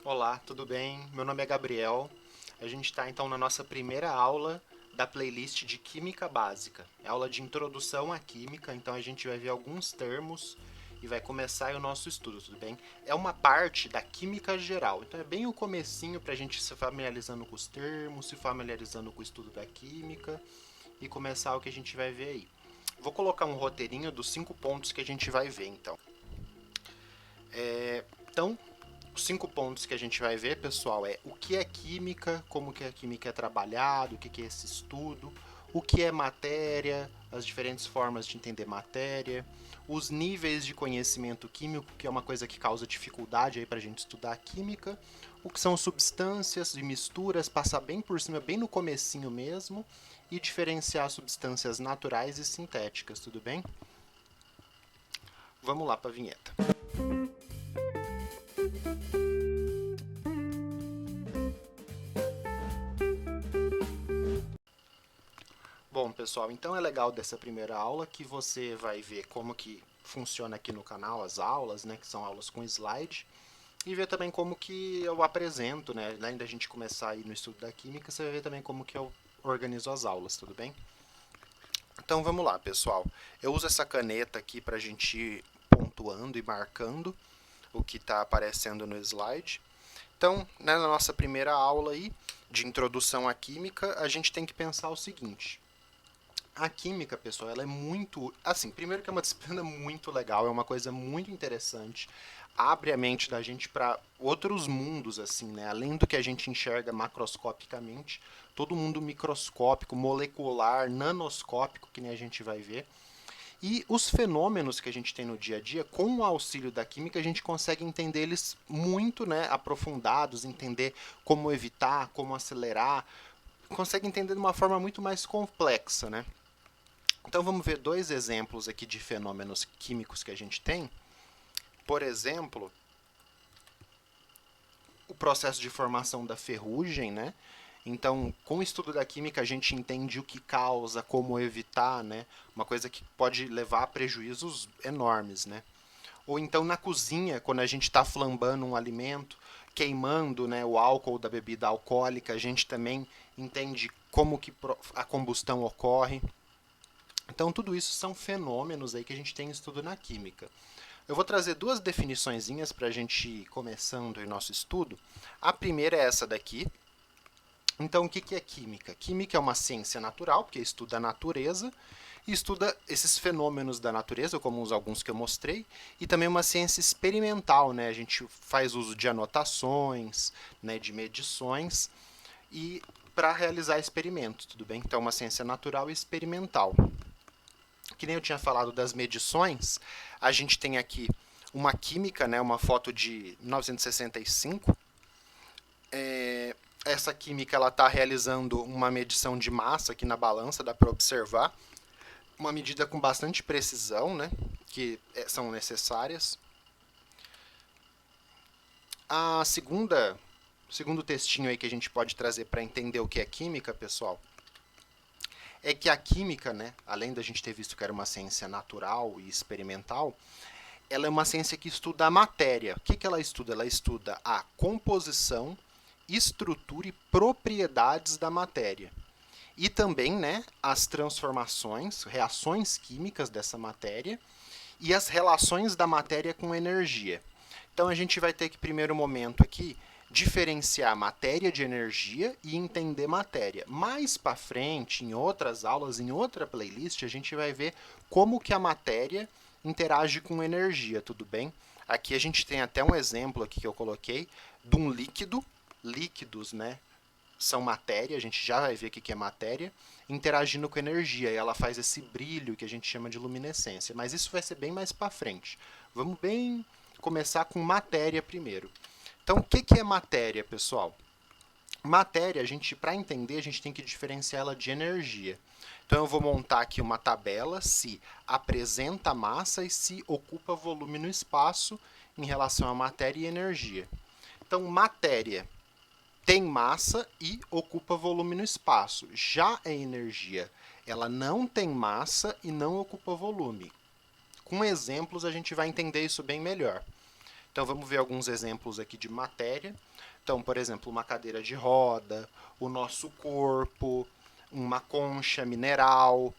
Olá, tudo bem? Meu nome é Gabriel. A gente está então na nossa primeira aula da playlist de Química Básica. É aula de introdução à química, então a gente vai ver alguns termos e vai começar aí o nosso estudo, tudo bem? É uma parte da química geral, então é bem o comecinho para a gente se familiarizando com os termos, se familiarizando com o estudo da química e começar o que a gente vai ver aí. Vou colocar um roteirinho dos 5 pontos que a gente vai ver, então. Então, os 5 pontos que a gente vai ver, pessoal, é o que é química, como que a química é trabalhado, o que é esse estudo, o que é matéria, as diferentes formas de entender matéria, os níveis de conhecimento químico, que é uma coisa que causa dificuldade aí para a gente estudar a química, o que são substâncias e misturas, passar bem por cima, bem no comecinho mesmo, e diferenciar substâncias naturais e sintéticas, tudo bem? Vamos lá para a vinheta. Bom, pessoal, então é legal dessa primeira aula que você vai ver como que funciona aqui no canal as aulas, né, que são aulas com slide, e ver também como que eu apresento, né, além da gente começar aí no estudo da química, você vai ver também como que eu organizo as aulas, tudo bem? Então vamos lá, pessoal. Eu uso essa caneta aqui para a gente ir pontuando e marcando o que está aparecendo no slide. Então, né, na nossa primeira aula aí de introdução à química, a gente tem que pensar o seguinte: a química, pessoal, ela é muito. Assim, primeiro que é uma disciplina muito legal, é uma coisa muito interessante. Abre a mente da gente para outros mundos, assim, né? Além do que a gente enxerga macroscopicamente, todo mundo microscópico, molecular, nanoscópico, que nem a gente vai ver. E os fenômenos que a gente tem no dia a dia, com o auxílio da química, a gente consegue entender eles muito, né, aprofundados, entender como evitar, como acelerar, consegue entender de uma forma muito mais complexa, né? Então vamos ver dois exemplos aqui de fenômenos químicos que a gente tem. Por exemplo, o processo de formação da ferrugem, né? Então, com o estudo da química, a gente entende o que causa, como evitar, né? Uma coisa que pode levar a prejuízos enormes, né? Ou então na cozinha, quando a gente está flambando um alimento, queimando, né, o álcool da bebida alcoólica, a gente também entende como que a combustão ocorre. Então, tudo isso são fenômenos aí que a gente tem estudo na química. Eu vou trazer duas definiçõezinhas para a gente ir começando o nosso estudo. A primeira é essa daqui. Então, o que é química? Química é uma ciência natural, porque estuda a natureza e estuda esses fenômenos da natureza, como alguns que eu mostrei, e também uma ciência experimental, né? A gente faz uso de anotações, né, de medições e para realizar experimentos, tudo bem? Então, é uma ciência natural e experimental. Que nem eu tinha falado das medições, a gente tem aqui uma química, né, uma foto de 1965. Essa química ela está realizando uma medição de massa aqui na balança, dá para observar. Uma medida com bastante precisão, né, que são necessárias. A segunda, segundo textinho aí que a gente pode trazer para entender o que é química, pessoal, é que a química, né, além da gente ter visto que era uma ciência natural e experimental, ela é uma ciência que estuda a matéria. O que ela estuda? Ela estuda a composição, estrutura e propriedades da matéria. E também, né, as transformações, reações químicas dessa matéria e as relações da matéria com energia. Então a gente vai ter que, primeiro momento aqui, diferenciar matéria de energia e entender matéria. Mais para frente, em outras aulas, em outra playlist, a gente vai ver como que a matéria interage com energia, tudo bem? Aqui a gente tem até um exemplo aqui que eu coloquei de um líquido, líquidos, né? São matéria, a gente já vai ver o que é matéria, interagindo com energia, e ela faz esse brilho que a gente chama de luminescência. Mas isso vai ser bem mais para frente. Vamos bem começar com matéria primeiro. Então, o que é matéria, pessoal? Matéria, a gente, para entender, a gente tem que diferenciar ela de energia. Então, eu vou montar aqui uma tabela se apresenta massa e se ocupa volume no espaço em relação a matéria e energia. Então, matéria tem massa e ocupa volume no espaço. Já a energia, ela não tem massa e não ocupa volume. Com exemplos, a gente vai entender isso bem melhor. Então vamos ver alguns exemplos aqui de matéria. Então, por exemplo, uma cadeira de roda, o nosso corpo, uma concha mineral,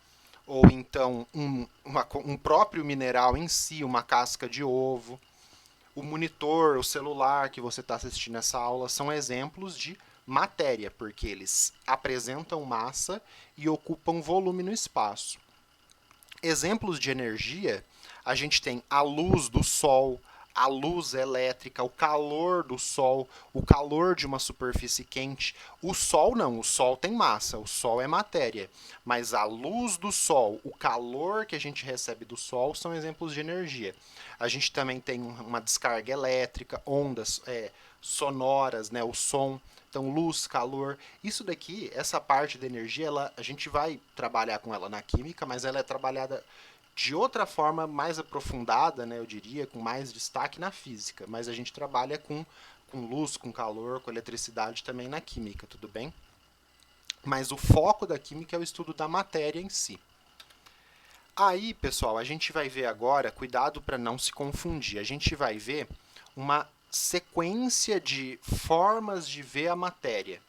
ou então um próprio mineral em si, uma casca de ovo. O monitor, o celular que você está assistindo essa aula são exemplos de matéria, porque eles apresentam massa e ocupam volume no espaço. Exemplos de energia, a gente tem a luz do sol, a luz elétrica, o calor do sol, o calor de uma superfície quente. O sol não, o sol tem massa, o sol é matéria. Mas a luz do sol, o calor que a gente recebe do sol são exemplos de energia. A gente também tem uma descarga elétrica, ondas sonoras, né, o som. Então, luz, calor. Isso daqui, essa parte da energia, a gente vai trabalhar com ela na química, mas ela é trabalhada de outra forma mais aprofundada, né, eu diria, com mais destaque na física. Mas a gente trabalha com luz, com calor, com eletricidade também na química, tudo bem? Mas o foco da química é o estudo da matéria em si. Aí, pessoal, a gente vai ver agora, cuidado para não se confundir, a gente vai ver uma sequência de formas de ver a matéria.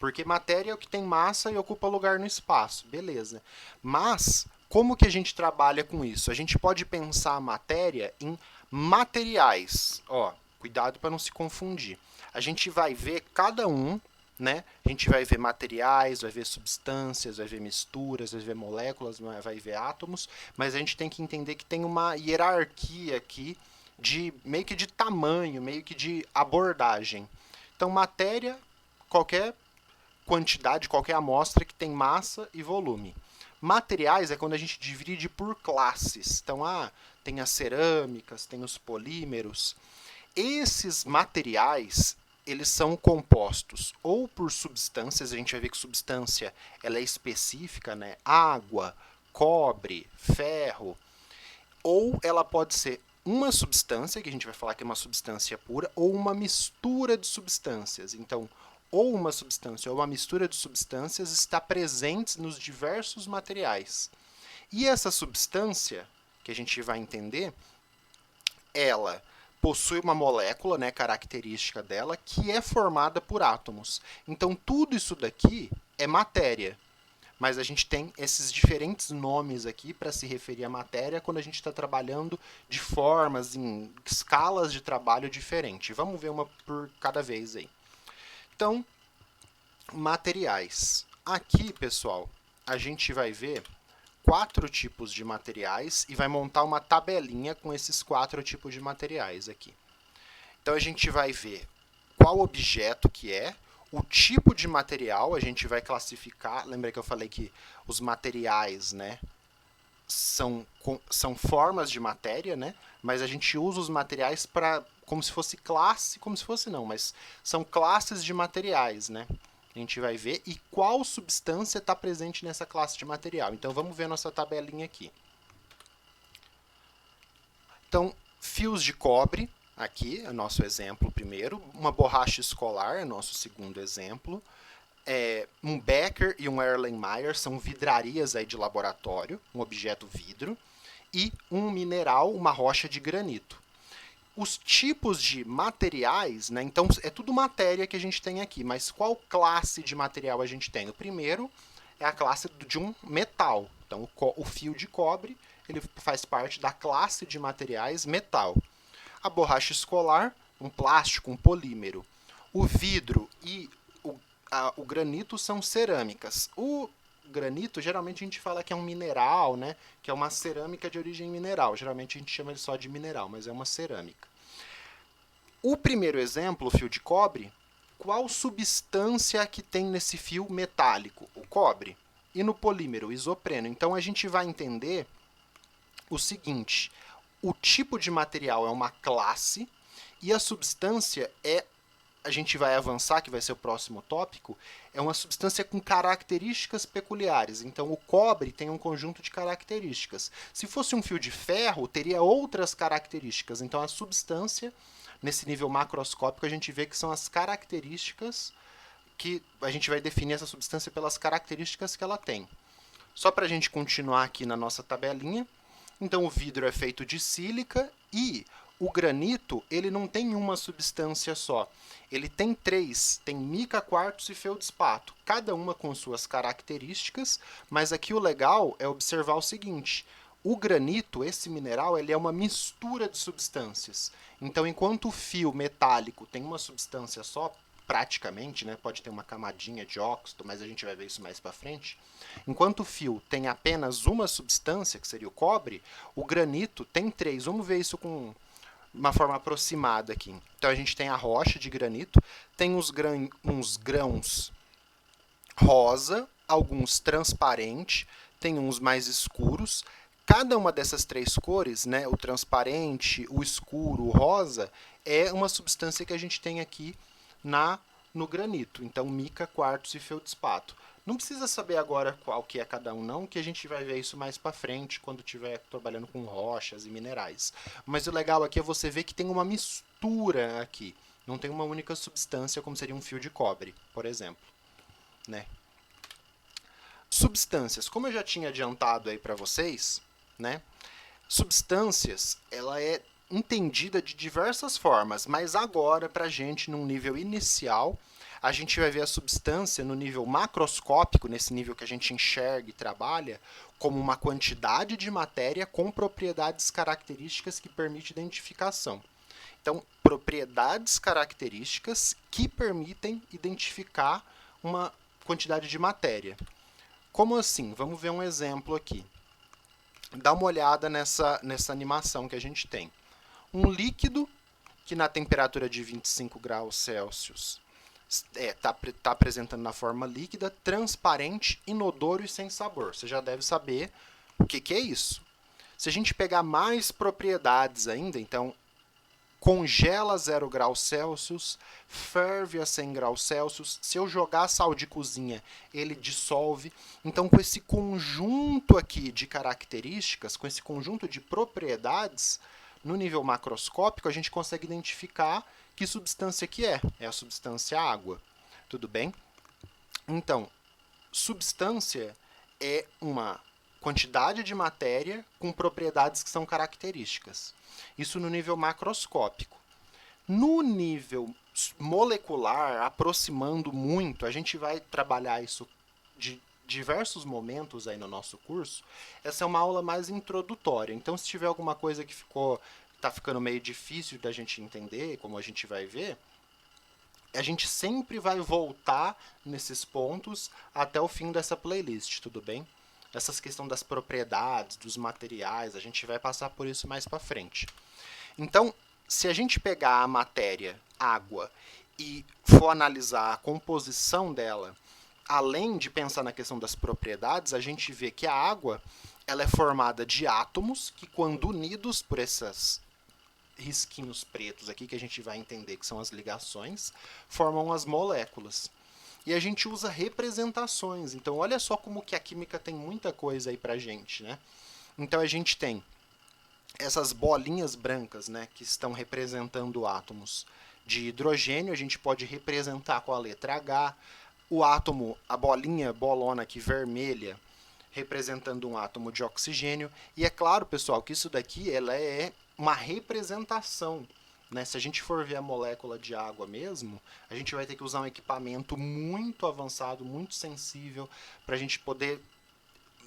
Porque matéria é o que tem massa e ocupa lugar no espaço, beleza. Mas, como que a gente trabalha com isso? A gente pode pensar a matéria em materiais. Ó, cuidado para não se confundir. A gente vai ver cada um, né? A gente vai ver materiais, vai ver substâncias, vai ver misturas, vai ver moléculas, vai ver átomos, mas a gente tem que entender que tem uma hierarquia aqui de meio que de tamanho, meio que de abordagem. Então, matéria, qualquer quantidade, qualquer amostra que tem massa e volume. Materiais é quando a gente divide por classes. Então, tem as cerâmicas, tem os polímeros. Esses materiais, eles são compostos ou por substâncias, a gente vai ver que substância ela é específica, né? Água, cobre, ferro, ou ela pode ser uma substância, que a gente vai falar que é uma substância pura, ou uma mistura de substâncias. Então, ou uma substância ou uma mistura de substâncias está presente nos diversos materiais. E essa substância, que a gente vai entender, ela possui uma molécula, né, característica dela, que é formada por átomos. Então, tudo isso daqui é matéria. Mas a gente tem esses diferentes nomes aqui para se referir à matéria quando a gente está trabalhando de formas, em escalas de trabalho diferentes. Vamos ver uma por cada vez aí. Então, materiais. Aqui, pessoal, a gente vai ver 4 tipos de materiais e vai montar uma tabelinha com esses 4 tipos de materiais aqui. Então, a gente vai ver qual objeto que é, o tipo de material, a gente vai classificar. Lembra que eu falei que os materiais, né, são formas de matéria, né? Mas a gente usa os materiais para como se fosse classe, como se fosse não, mas são classes de materiais, né? A gente vai ver e qual substância está presente nessa classe de material. Então vamos ver a nossa tabelinha aqui. Então, fios de cobre, aqui é o nosso exemplo primeiro. Uma borracha escolar é o nosso segundo exemplo. Um Becker e um Erlenmeyer são vidrarias aí de laboratório, um objeto vidro. E um mineral, uma rocha de granito. Os tipos de materiais, né? Então é tudo matéria que a gente tem aqui, mas qual classe de material a gente tem? O primeiro é a classe de um metal. Então o fio de cobre ele faz parte da classe de materiais metal. A borracha escolar, um plástico, um polímero. O vidro e o granito são cerâmicas. O granito, geralmente a gente fala que é um mineral, né? Que é uma cerâmica de origem mineral. Geralmente a gente chama ele só de mineral, mas é uma cerâmica. O primeiro exemplo, o fio de cobre, qual substância que tem nesse fio metálico? O cobre. E no polímero, o isopreno. Então a gente vai entender o seguinte: o tipo de material é uma classe e a substância a gente vai avançar, que vai ser o próximo tópico, é uma substância com características peculiares. Então, o cobre tem um conjunto de características. Se fosse um fio de ferro, teria outras características. Então, a substância, nesse nível macroscópico, a gente vê que são as características que a gente vai definir essa substância pelas características que ela tem. Só para a gente continuar aqui na nossa tabelinha. Então, o vidro é feito de sílica e O granito, ele não tem uma substância só. Ele tem três, tem mica, quartzo e feldspato, cada uma com suas características, mas aqui o legal é observar o seguinte: o granito, esse mineral, ele é uma mistura de substâncias. Então, enquanto o fio metálico tem uma substância só, praticamente, né, pode ter uma camadinha de óxido, mas a gente vai ver isso mais para frente. Enquanto o fio tem apenas uma substância, que seria o cobre, o granito tem três. Vamos ver isso com uma forma aproximada aqui. Então a gente tem a rocha de granito, tem uns grãos rosa, alguns transparente, tem uns mais escuros. Cada uma dessas três cores, né, o transparente, o escuro, o rosa, é uma substância que a gente tem aqui no granito. Então, mica, quartzo e feldspato. Não precisa saber agora qual que é cada um, não, que a gente vai ver isso mais para frente, quando estiver trabalhando com rochas e minerais. Mas o legal aqui é você ver que tem uma mistura aqui. Não tem uma única substância, como seria um fio de cobre, por exemplo. Né? Substâncias. Como eu já tinha adiantado aí para vocês, né? Substâncias, ela é entendida de diversas formas, mas agora, para a gente, num nível inicial, a gente vai ver a substância no nível macroscópico, nesse nível que a gente enxerga e trabalha, como uma quantidade de matéria com propriedades características que permite identificação. Então, propriedades características que permitem identificar uma quantidade de matéria. Como assim? Vamos ver um exemplo aqui. Dá uma olhada nessa animação que a gente tem. Um líquido que na temperatura de 25 graus Celsius está apresentando na forma líquida, transparente, inodoro e sem sabor. Você já deve saber o que é isso. Se a gente pegar mais propriedades ainda, então congela a 0 graus Celsius, ferve a 100 graus Celsius. Se eu jogar sal de cozinha, ele dissolve. Então, com esse conjunto aqui de características, com esse conjunto de propriedades, no nível macroscópico, a gente consegue identificar que substância que é. É a substância água. Tudo bem? Então, substância é uma quantidade de matéria com propriedades que são características. Isso no nível macroscópico. No nível molecular, aproximando muito, a gente vai trabalhar isso de diversos momentos aí no nosso curso. Essa é uma aula mais introdutória. Então, se tiver alguma coisa que está ficando meio difícil da gente entender, como a gente vai ver, a gente sempre vai voltar nesses pontos até o fim dessa playlist, tudo bem? Essas questões das propriedades, dos materiais, a gente vai passar por isso mais para frente. Então, se a gente pegar a matéria, água, e for analisar a composição dela, além de pensar na questão das propriedades, a gente vê que a água ela é formada de átomos que, quando unidos por esses risquinhos pretos aqui, que a gente vai entender que são as ligações, formam as moléculas. E a gente usa representações. Então, olha só como que a química tem muita coisa aí pra gente, né? Então, a gente tem essas bolinhas brancas, né, que estão representando átomos de hidrogênio. A gente pode representar com a letra H. O átomo, a bolinha, bolona aqui vermelha, representando um átomo de oxigênio. E é claro, pessoal, que isso daqui ela é uma representação. Né? Se a gente for ver a molécula de água mesmo, a gente vai ter que usar um equipamento muito avançado, muito sensível, para a gente poder,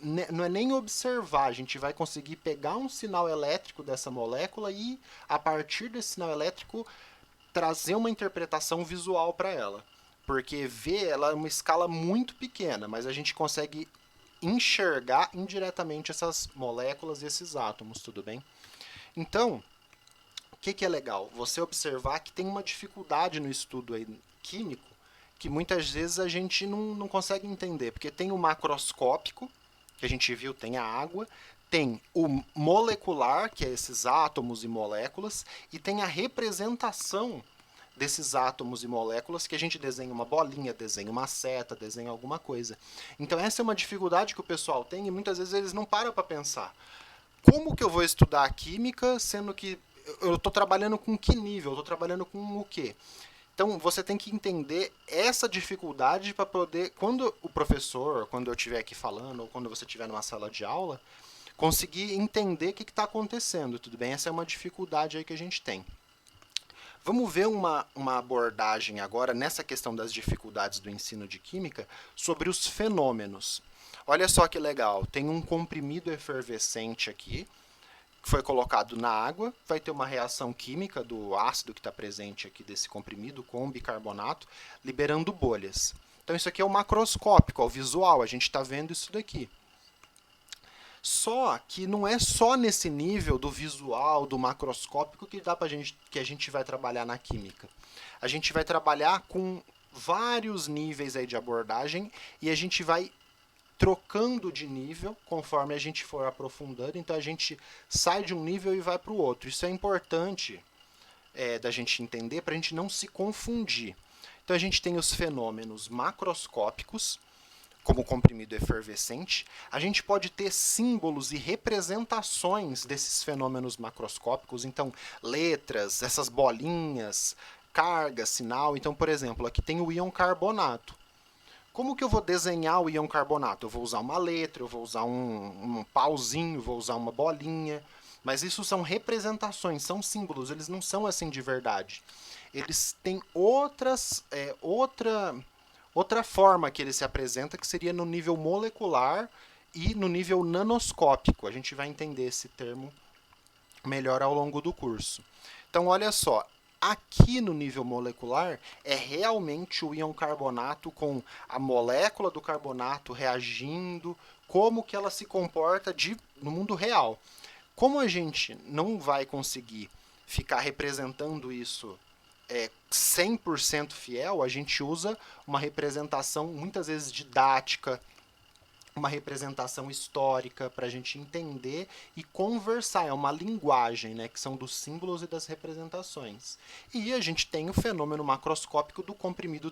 não é nem observar, a gente vai conseguir pegar um sinal elétrico dessa molécula e, a partir desse sinal elétrico, trazer uma interpretação visual para ela. Porque ver ela é uma escala muito pequena, mas a gente consegue enxergar indiretamente essas moléculas e esses átomos, tudo bem? Então, o que é legal? Você observar que tem uma dificuldade no estudo aí químico que muitas vezes a gente não consegue entender, porque tem o macroscópico, que a gente viu, tem a água, tem o molecular, que é esses átomos e moléculas, e tem a representação desses átomos e moléculas, que a gente desenha uma bolinha, desenha uma seta, desenha alguma coisa. Então essa é uma dificuldade que o pessoal tem e muitas vezes eles não param para pensar. Como que eu vou estudar a química, sendo que eu estou trabalhando com que nível? Eu estou trabalhando com o quê? Então, você tem que entender essa dificuldade para poder, quando o professor, quando eu estiver aqui falando, ou quando você estiver numa sala de aula, conseguir entender o que está acontecendo, tudo bem? Essa é uma dificuldade aí que a gente tem. Vamos ver uma abordagem agora nessa questão das dificuldades do ensino de química sobre os fenômenos. Olha só que legal, tem um comprimido efervescente aqui, que foi colocado na água, vai ter uma reação química do ácido que está presente aqui desse comprimido com o bicarbonato, liberando bolhas. Então isso aqui é o macroscópico, é o visual, a gente está vendo isso daqui. Só que não é só nesse nível do visual, do macroscópico que a gente vai trabalhar na química. A gente vai trabalhar com vários níveis aí de abordagem e a gente vai trocando de nível conforme a gente for aprofundando. Então a gente sai de um nível e vai para o outro. Isso é importante da gente entender para a gente não se confundir. Então a gente tem os fenômenos macroscópicos, como o comprimido efervescente. A gente pode ter símbolos e representações desses fenômenos macroscópicos, então letras, essas bolinhas, carga, sinal. Então, por exemplo, aqui tem o íon carbonato. Como que eu vou desenhar o íon carbonato? Eu vou usar uma letra, eu vou usar um pauzinho, vou usar uma bolinha, mas isso são representações, são símbolos, eles não são assim de verdade. Eles têm outra forma que ele se apresenta, que seria no nível molecular e no nível nanoscópico. A gente vai entender esse termo melhor ao longo do curso. Então, olha só, aqui no nível molecular é realmente o íon carbonato com a molécula do carbonato reagindo, como que ela se comporta no mundo real. Como a gente não vai conseguir ficar representando isso 100% fiel, a gente usa uma representação muitas vezes didática, uma representação histórica para a gente entender e conversar. É uma linguagem, né, que são dos símbolos e das representações. E a gente tem o fenômeno macroscópico do comprimido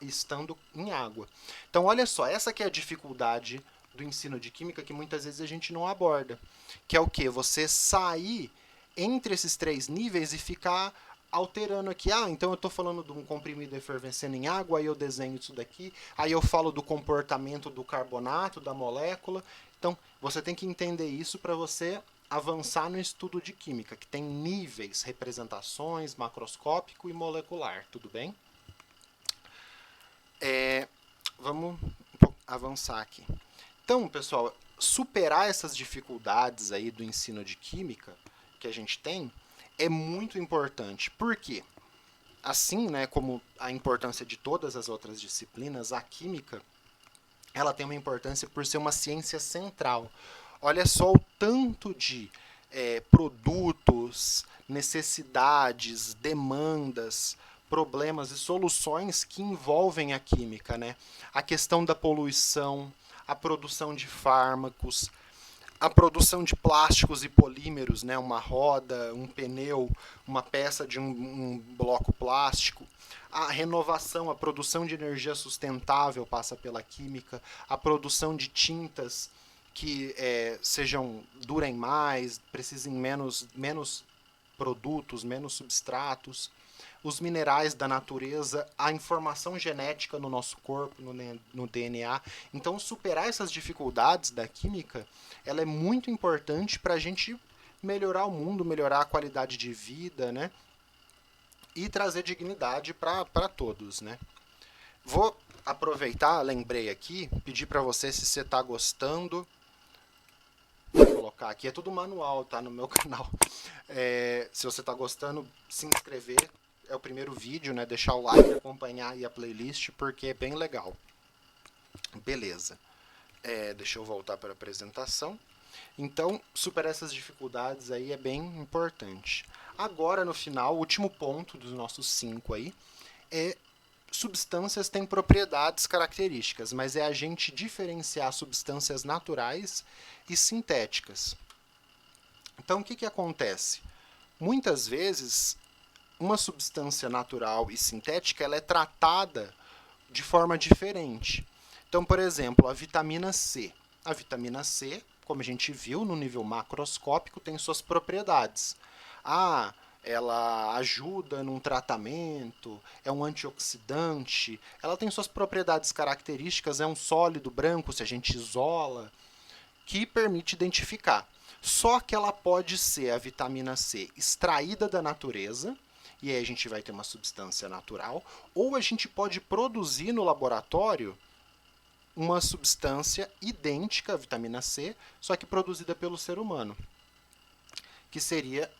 estando em água. Então, olha só, essa que é a dificuldade do ensino de química que muitas vezes a gente não aborda. Que é o quê? Você sair entre esses três níveis e ficar alterando aqui. Então eu estou falando de um comprimido efervescendo em água, aí eu desenho isso daqui, aí eu falo do comportamento do carbonato, da molécula. Então, você tem que entender isso para você avançar no estudo de química, que tem níveis, representações, macroscópico e molecular, tudo bem? Vamos avançar aqui. Então, pessoal, superar essas dificuldades aí do ensino de química que a gente tem é muito importante. Por quê? Assim, né, como a importância de todas as outras disciplinas, a química ela tem uma importância por ser uma ciência central. Olha só o tanto de produtos, necessidades, demandas, problemas e soluções que envolvem a química, né? A questão da poluição, a produção de fármacos, a produção de plásticos e polímeros, né? Uma roda, um pneu, uma peça de um bloco plástico. A renovação, a produção de energia sustentável passa pela química, a produção de tintas que durem mais, precisem menos produtos, menos substratos, os minerais da natureza, a informação genética no nosso corpo, no DNA. Então, superar essas dificuldades da química, ela é muito importante para a gente melhorar o mundo, melhorar a qualidade de vida, né? E trazer dignidade para todos, né? Vou aproveitar, lembrei aqui, pedir para você se você está gostando. Vou colocar aqui, é tudo manual, tá? No meu canal. Se você está gostando, se inscrever. É o primeiro vídeo, né? Deixar o like, acompanhar aí a playlist, porque é bem legal. Beleza. Deixa eu voltar para a apresentação. Então, superar essas dificuldades aí é bem importante. Agora, no final, o último ponto dos nossos 5 aí é substâncias têm propriedades características, mas é a gente diferenciar substâncias naturais e sintéticas. Então, o que acontece? Muitas vezes, uma substância natural e sintética ela é tratada de forma diferente. Então, por exemplo, a vitamina C. A vitamina C, como a gente viu no nível macroscópico, tem suas propriedades. Ela ajuda num tratamento, é um antioxidante, ela tem suas propriedades características, é um sólido branco se a gente isola. que permite identificar. Só que ela pode ser a vitamina C extraída da natureza, e aí a gente vai ter uma substância natural, ou a gente pode produzir no laboratório uma substância idêntica à vitamina C, só que produzida pelo ser humano, que seria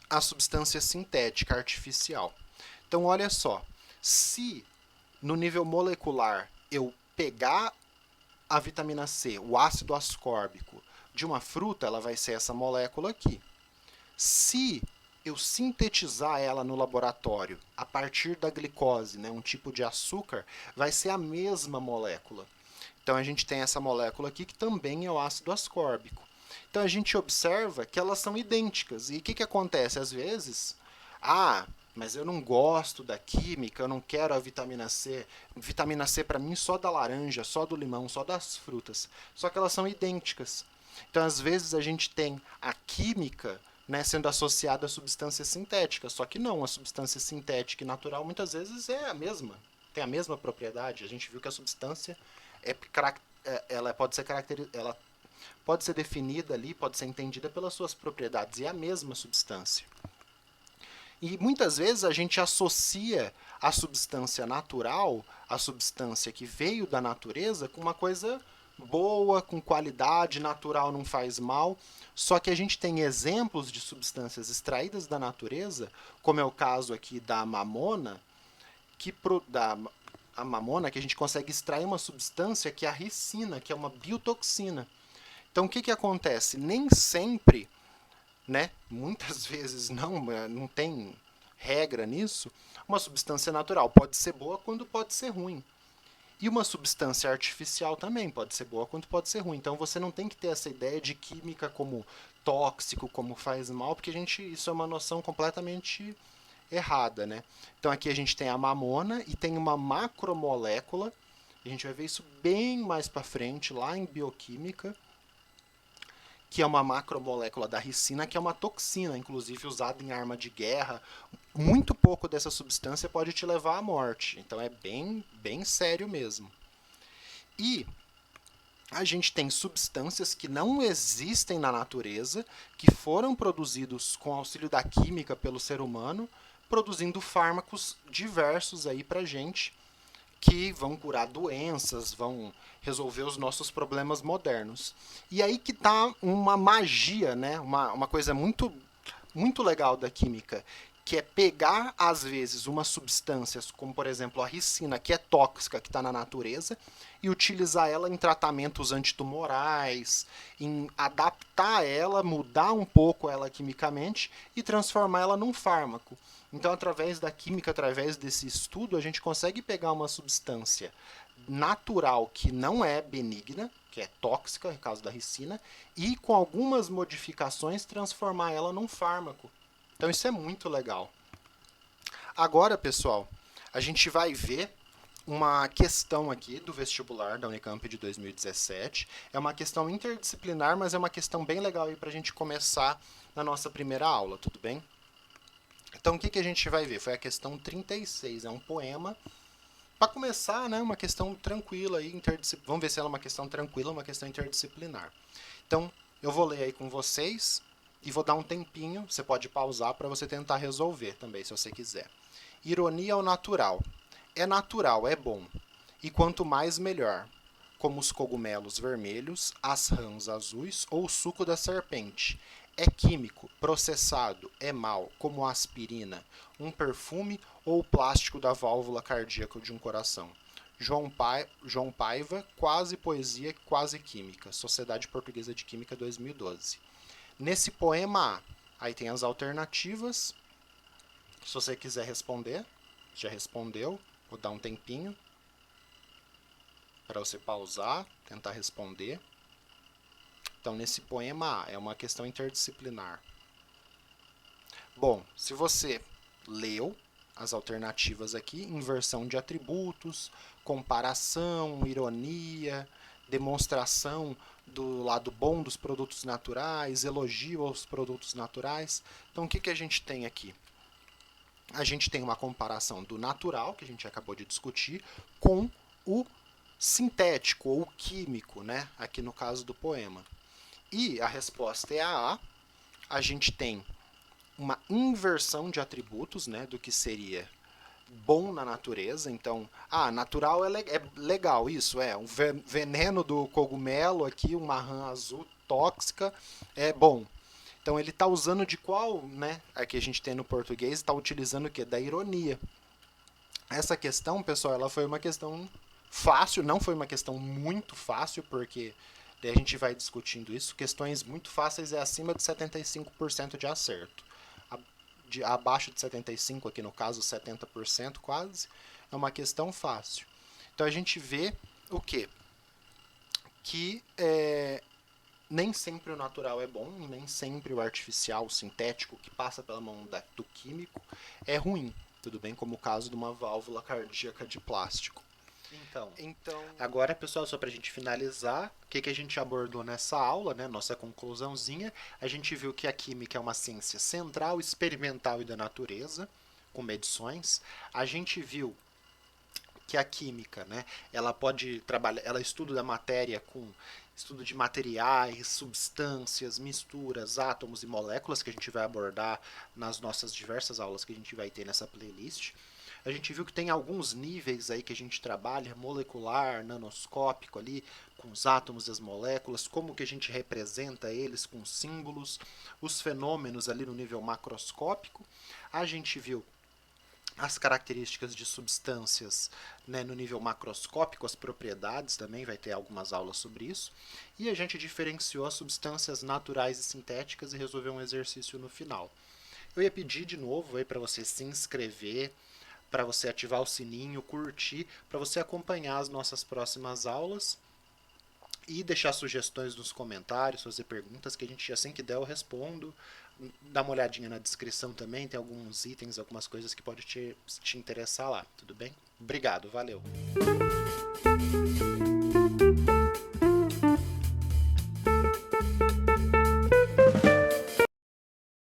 a substância sintética artificial. Então, olha só, se no nível molecular eu pegar a vitamina C, o ácido ascórbico, de uma fruta, ela vai ser essa molécula aqui. Se eu sintetizar ela no laboratório a partir da glicose, né, um tipo de açúcar, vai ser a mesma molécula. Então a gente tem essa molécula aqui que também é o ácido ascórbico. Então a gente observa que elas são idênticas. E o que acontece? Às vezes, mas eu não gosto da química, eu não quero a vitamina C. Vitamina C para mim só da laranja, só do limão, só das frutas. Só que elas são idênticas. Então às vezes a gente tem a química, né, sendo associada a substância sintética, só que não, a substância sintética e natural muitas vezes é a mesma, tem a mesma propriedade. A gente viu que a substância ela pode ser definida ali, pode ser entendida pelas suas propriedades, e é a mesma substância. E muitas vezes a gente associa a substância natural, a substância que veio da natureza, com uma coisa boa, com qualidade, natural não faz mal. Só que a gente tem exemplos de substâncias extraídas da natureza, como é o caso aqui da mamona, a mamona, que a gente consegue extrair uma substância que é a ricina, que é uma biotoxina. Então, o que acontece? Nem sempre, né, muitas vezes não tem regra nisso, uma substância natural pode ser boa quando pode ser ruim. E uma substância artificial também pode ser boa quando pode ser ruim. Então você não tem que ter essa ideia de química como tóxico, como faz mal, porque isso é uma noção completamente errada, né? Então aqui a gente tem a mamona e tem uma macromolécula. A gente vai ver isso bem mais para frente, lá em bioquímica, que é uma macromolécula da ricina, que é uma toxina, inclusive usada em arma de guerra. Muito pouco dessa substância pode te levar à morte. Então é bem sério mesmo. E a gente tem substâncias que não existem na natureza, que foram produzidos com auxílio da química pelo ser humano, produzindo fármacos diversos aí pra gente, que vão curar doenças, vão resolver os nossos problemas modernos. E aí que tá uma magia, né? Uma coisa muito legal da química, que é pegar, às vezes, uma substância, como por exemplo a ricina, que é tóxica, que está na natureza, e utilizar ela em tratamentos antitumorais, em adaptar ela, mudar um pouco ela quimicamente e transformar ela num fármaco. Então, através da química, através desse estudo, a gente consegue pegar uma substância natural que não é benigna, que é tóxica, no caso da ricina, e com algumas modificações transformar ela num fármaco. Então isso é muito legal. Agora, pessoal, a gente vai ver uma questão aqui do vestibular da Unicamp de 2017. É uma questão interdisciplinar, mas é uma questão bem legal aí para a gente começar na nossa primeira aula, tudo bem? Então, o que a gente vai ver? Foi a questão 36, é um poema. Para começar, né, uma questão tranquila aí, vamos ver se ela é uma questão tranquila, uma questão interdisciplinar. Então, eu vou ler aí com vocês e vou dar um tempinho, você pode pausar para você tentar resolver também, se você quiser. Ironia ao natural. É natural, é bom. E quanto mais, melhor. Como os cogumelos vermelhos, as rãs azuis ou o suco da serpente. É químico, processado, é mal, como a aspirina, um perfume ou o plástico da válvula cardíaca de um coração. João Paiva, Quase Poesia, Quase Química, Sociedade Portuguesa de Química 2012. Nesse poema A, aí tem as alternativas. Se você quiser responder, já respondeu, vou dar um tempinho para você pausar, tentar responder. Então, nesse poema A, é uma questão interdisciplinar. Bom, se você leu as alternativas aqui, inversão de atributos, comparação, ironia, demonstração do lado bom dos produtos naturais, elogio aos produtos naturais. Então, o que a gente tem aqui? A gente tem uma comparação do natural, que a gente acabou de discutir, com o sintético ou químico, né? Aqui no caso do poema. E a resposta é a A. A gente tem uma inversão de atributos, né, do que seria bom na natureza. Então, natural é legal, isso é. Um veneno do cogumelo aqui, uma rã azul tóxica, é bom. Então ele está usando de qual, né? Aqui a gente tem no português, está utilizando o quê? Da ironia. Essa questão, pessoal, ela foi uma questão fácil, não foi uma questão muito fácil, porque daí a gente vai discutindo isso. Questões muito fáceis é acima de 75% de acerto. Abaixo de 75%, aqui no caso 70% quase, é uma questão fácil. Então a gente vê o quê? Que nem sempre o natural é bom, nem sempre o artificial, o sintético, que passa pela mão do químico, é ruim. Tudo bem, como o caso de uma válvula cardíaca de plástico. Então, agora, pessoal, só para a gente finalizar, o que a gente abordou nessa aula, né, nossa conclusãozinha, a gente viu que a química é uma ciência central, experimental e da natureza, com medições. A gente viu que a química, né, ela pode trabalhar, ela estuda da matéria com estudo de materiais, substâncias, misturas, átomos e moléculas que a gente vai abordar nas nossas diversas aulas que a gente vai ter nessa playlist. A gente viu que tem alguns níveis aí que a gente trabalha, molecular, nanoscópico ali, com os átomos e as moléculas, como que a gente representa eles com símbolos, os fenômenos ali no nível macroscópico. A gente viu as características de substâncias, né, no nível macroscópico, as propriedades também, vai ter algumas aulas sobre isso. E a gente diferenciou as substâncias naturais e sintéticas e resolveu um exercício no final. Eu ia pedir de novo para você se inscrever, para você ativar o sininho, curtir, para você acompanhar as nossas próximas aulas e deixar sugestões nos comentários, fazer perguntas que a gente, assim que der, eu respondo. Dá uma olhadinha na descrição também, tem alguns itens, algumas coisas que pode te interessar lá, tudo bem? Obrigado, valeu!